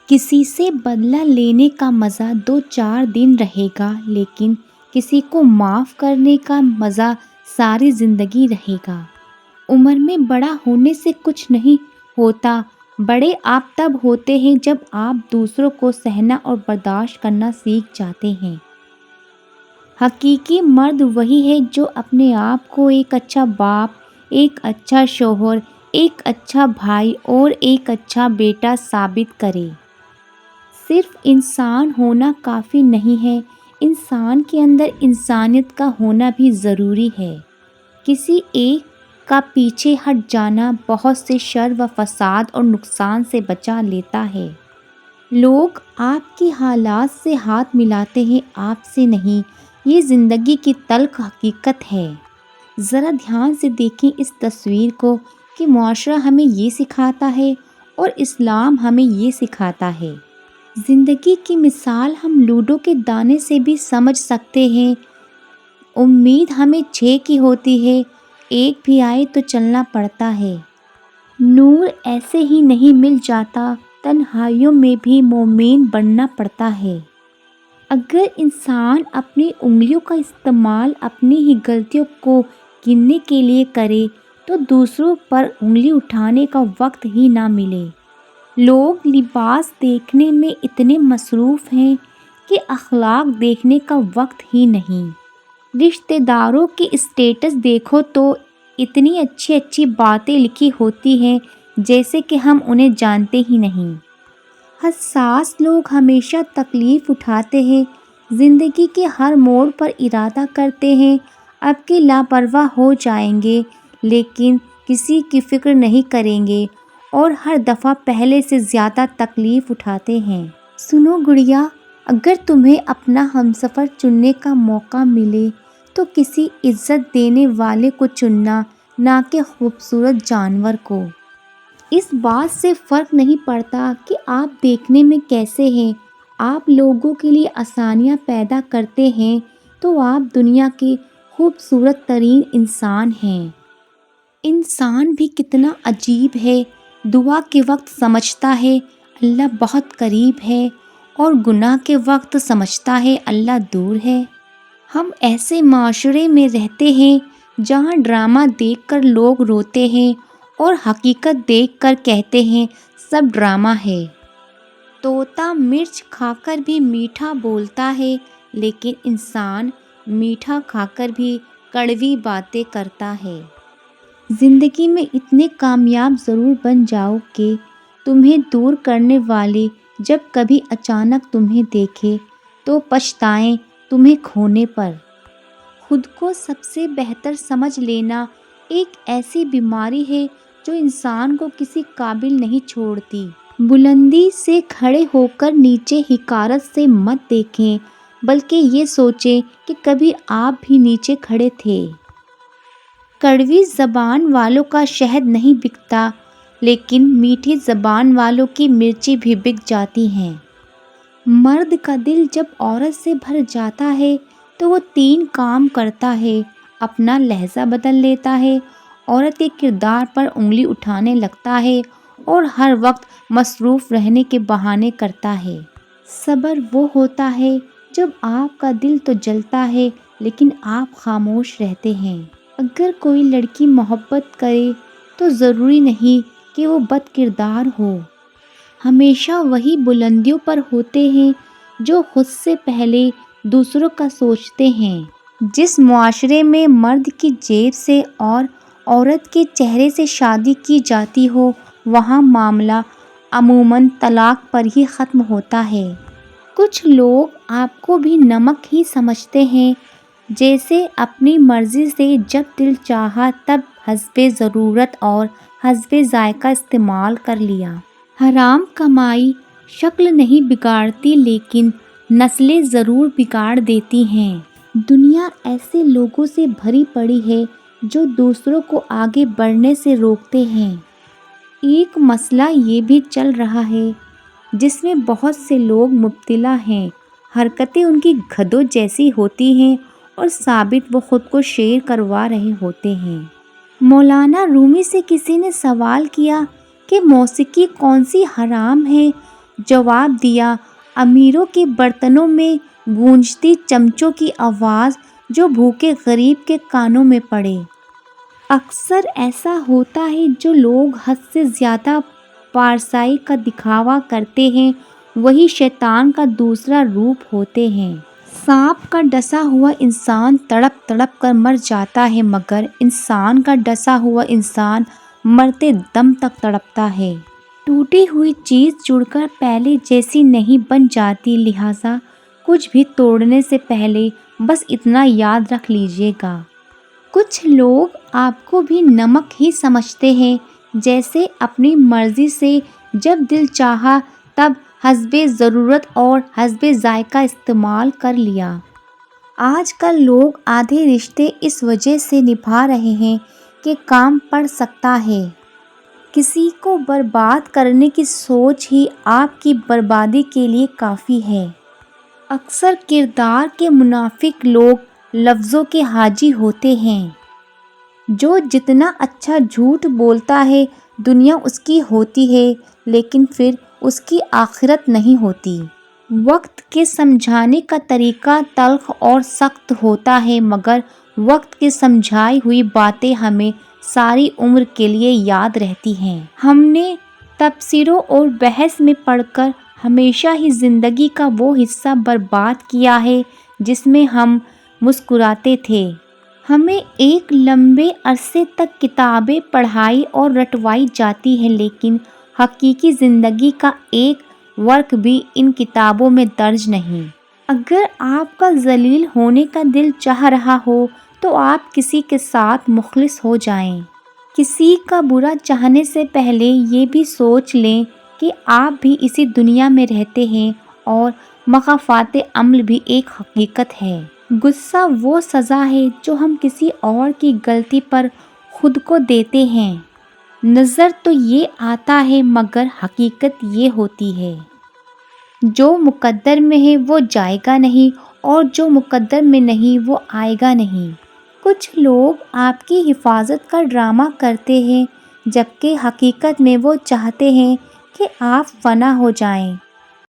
کسی سے بدلہ لینے کا مزہ 2-4 دن رہے گا، لیکن کسی کو معاف کرنے کا مزہ ساری زندگی رہے گا۔ عمر میں بڑا ہونے سے کچھ نہیں ہوتا، بڑے آپ تب ہوتے ہیں جب آپ دوسروں کو سہنا اور برداشت کرنا سیکھ جاتے ہیں۔ حقیقی مرد وہی ہے جو اپنے آپ کو ایک اچھا باپ، ایک اچھا شوہر، ایک اچھا بھائی اور ایک اچھا بیٹا ثابت کرے۔ صرف انسان ہونا کافی نہیں ہے، انسان کے اندر انسانیت کا ہونا بھی ضروری ہے۔ کسی ایک کا پیچھے ہٹ جانا بہت سے شر و فساد اور نقصان سے بچا لیتا ہے۔ لوگ آپ کے حالات سے ہاتھ ملاتے ہیں، آپ سے نہیں۔ یہ زندگی کی تلخ حقیقت ہے۔ ذرا دھیان سے دیکھیں اس تصویر کو کہ معاشرہ ہمیں یہ سکھاتا ہے اور اسلام ہمیں یہ سکھاتا ہے۔ زندگی کی مثال ہم لوڈو کے دانے سے بھی سمجھ سکتے ہیں۔ امید ہمیں 6 کی ہوتی ہے، ایک بھی آئے تو چلنا پڑتا ہے۔ نور ایسے ہی نہیں مل جاتا، تنہائیوں میں بھی مومن بننا پڑتا ہے۔ اگر انسان اپنی انگلیوں کا استعمال اپنی ہی غلطیوں کو گننے کے لیے کرے تو دوسروں پر انگلی اٹھانے کا وقت ہی نہ ملے۔ لوگ لباس دیکھنے میں اتنے مصروف ہیں کہ اخلاق دیکھنے کا وقت ہی نہیں۔ رشتہ داروں کے اسٹیٹس دیکھو تو اتنی اچھی اچھی باتیں لکھی ہوتی ہیں جیسے کہ ہم انہیں جانتے ہی نہیں۔ حساس لوگ ہمیشہ تکلیف اٹھاتے ہیں، زندگی کے ہر موڑ پر ارادہ کرتے ہیں اب کہ لاپرواہ ہو جائیں گے، لیکن کسی کی فکر نہیں کریں گے اور ہر دفعہ پہلے سے زیادہ تکلیف اٹھاتے ہیں۔ سنو گڑیا، اگر تمہیں اپنا ہمسفر چننے کا موقع ملے تو کسی عزت دینے والے کو چننا، نہ کہ خوبصورت جانور کو۔ اس بات سے فرق نہیں پڑتا کہ آپ دیکھنے میں کیسے ہیں، آپ لوگوں کے لیے آسانیاں پیدا کرتے ہیں تو آپ دنیا کے خوبصورت ترین انسان ہیں۔ انسان بھی کتنا عجیب ہے، دعا کے وقت سمجھتا ہے اللہ بہت قریب ہے اور گناہ کے وقت سمجھتا ہے اللہ دور ہے۔ ہم ایسے معاشرے میں رہتے ہیں جہاں ڈرامہ دیکھ کر لوگ روتے ہیں اور حقیقت دیکھ کر کہتے ہیں سب ڈرامہ ہے۔ طوطا مرچ کھا کر بھی میٹھا بولتا ہے، لیکن انسان میٹھا کھا کر بھی کڑوی باتیں کرتا ہے۔ زندگی میں اتنے کامیاب ضرور بن جاؤ کہ تمہیں دور کرنے والے جب کبھی اچانک تمہیں دیکھیں تو پچھتائیں تمہیں کھونے پر۔ خود کو سب سے بہتر سمجھ لینا ایک ایسی بیماری ہے جو انسان کو کسی قابل نہیں چھوڑتی۔ بلندی سے کھڑے ہو کر نیچے حقارت سے مت دیکھیں، بلکہ یہ سوچیں کہ کبھی آپ بھی نیچے کھڑے تھے۔ کڑوی زبان والوں کا شہد نہیں بکتا، لیکن میٹھی زبان والوں کی مرچیں بھی بک جاتی ہیں۔ مرد کا دل جب عورت سے بھر جاتا ہے تو وہ 3 کام کرتا ہے، اپنا لہجہ بدل لیتا ہے، عورت کے کردار پر انگلی اٹھانے لگتا ہے اور ہر وقت مصروف رہنے کے بہانے کرتا ہے۔ صبر وہ ہوتا ہے جب آپ کا دل تو جلتا ہے لیکن آپ خاموش رہتے ہیں۔ اگر کوئی لڑکی محبت کرے تو ضروری نہیں کہ وہ بد کردار ہو۔ ہمیشہ وہی بلندیوں پر ہوتے ہیں جو خود سے پہلے دوسروں کا سوچتے ہیں۔ جس معاشرے میں مرد کی جیب سے اور عورت کے چہرے سے شادی کی جاتی ہو، وہاں معاملہ عموماً طلاق پر ہی ختم ہوتا ہے۔ کچھ لوگ آپ کو بھی نمک ہی سمجھتے ہیں، جیسے اپنی مرضی سے جب دل چاہا تب حسب ضرورت اور حسب ذائقہ استعمال کر لیا۔ حرام کمائی شکل نہیں بگاڑتی لیکن نسلیں ضرور بگاڑ دیتی ہیں۔ دنیا ایسے لوگوں سے بھری پڑی ہے جو دوسروں کو آگے بڑھنے سے روکتے ہیں۔ ایک مسئلہ یہ بھی چل رہا ہے جس میں بہت سے لوگ مبتلا ہیں، حرکتیں ان کی گدھوں جیسی ہوتی ہیں اور ثابت وہ خود کو شیر کروا رہے ہوتے ہیں۔ مولانا رومی سے کسی نے سوال کیا کہ موسیقی کون سی حرام ہے جواب دیا، امیروں کے برتنوں میں گونجتی چمچوں کی آواز جو بھوکے غریب کے کانوں میں پڑے۔ اکثر ایسا ہوتا ہے جو لوگ حد سے زیادہ پارسائی کا دکھاوا کرتے ہیں وہی شیطان کا دوسرا روپ ہوتے ہیں۔ سانپ کا ڈسا ہوا انسان تڑپ تڑپ کر مر جاتا ہے مگر انسان کا ڈسا ہوا انسان مرتے دم تک تڑپتا ہے۔ ٹوٹی ہوئی چیز جڑ کر پہلے جیسی نہیں بن جاتی، لہٰذا کچھ بھی توڑنے سے پہلے بس اتنا یاد رکھ لیجیے گا۔ کچھ لوگ آپ کو بھی نمک ہی سمجھتے ہیں، جیسے اپنی مرضی سے جب دل چاہا تب حسب ضرورت اور حسب ذائقہ استعمال کر لیا۔ آج کل لوگ آدھے رشتے اس وجہ سے نبھا رہے ہیں کہ کام پڑ سکتا ہے۔ کسی کو برباد کرنے کی سوچ ہی آپ کی بربادی کے لیے کافی ہے۔ اکثر کردار کے منافق لوگ لفظوں کے حاجی ہوتے ہیں۔ جو جتنا اچھا جھوٹ بولتا ہے دنیا اس کی ہوتی ہے لیکن پھر اس کی آخرت نہیں ہوتی۔ وقت کے سمجھانے کا طریقہ تلخ اور سخت ہوتا ہے مگر وقت کی سمجھائی ہوئی باتیں ہمیں ساری عمر کے لیے یاد رہتی ہیں۔ ہم نے تبصروں اور بحث میں پڑھ کر ہمیشہ ہی زندگی کا وہ حصہ برباد کیا ہے جس میں ہم مسکراتے تھے۔ ہمیں ایک لمبے عرصے تک کتابیں پڑھائی اور رٹوائی جاتی ہیں لیکن حقیقی زندگی کا ایک ورق بھی ان کتابوں میں درج نہیں۔ اگر آپ کا ذلیل ہونے کا دل چاہ رہا ہو تو آپ کسی کے ساتھ مخلص ہو جائیں۔ کسی کا برا چاہنے سے پہلے یہ بھی سوچ لیں کہ آپ بھی اسی دنیا میں رہتے ہیں اور مخافات عمل بھی ایک حقیقت ہے۔ غصہ وہ سزا ہے جو ہم کسی اور کی غلطی پر خود کو دیتے ہیں۔ نظر تو یہ آتا ہے مگر حقیقت یہ ہوتی ہے۔ جو مقدر میں ہے وہ جائے گا نہیں اور جو مقدر میں نہیں وہ آئے گا نہیں۔ کچھ لوگ آپ کی حفاظت کا ڈرامہ کرتے ہیں جبکہ حقیقت میں وہ چاہتے ہیں کہ آپ فنا ہو جائیں۔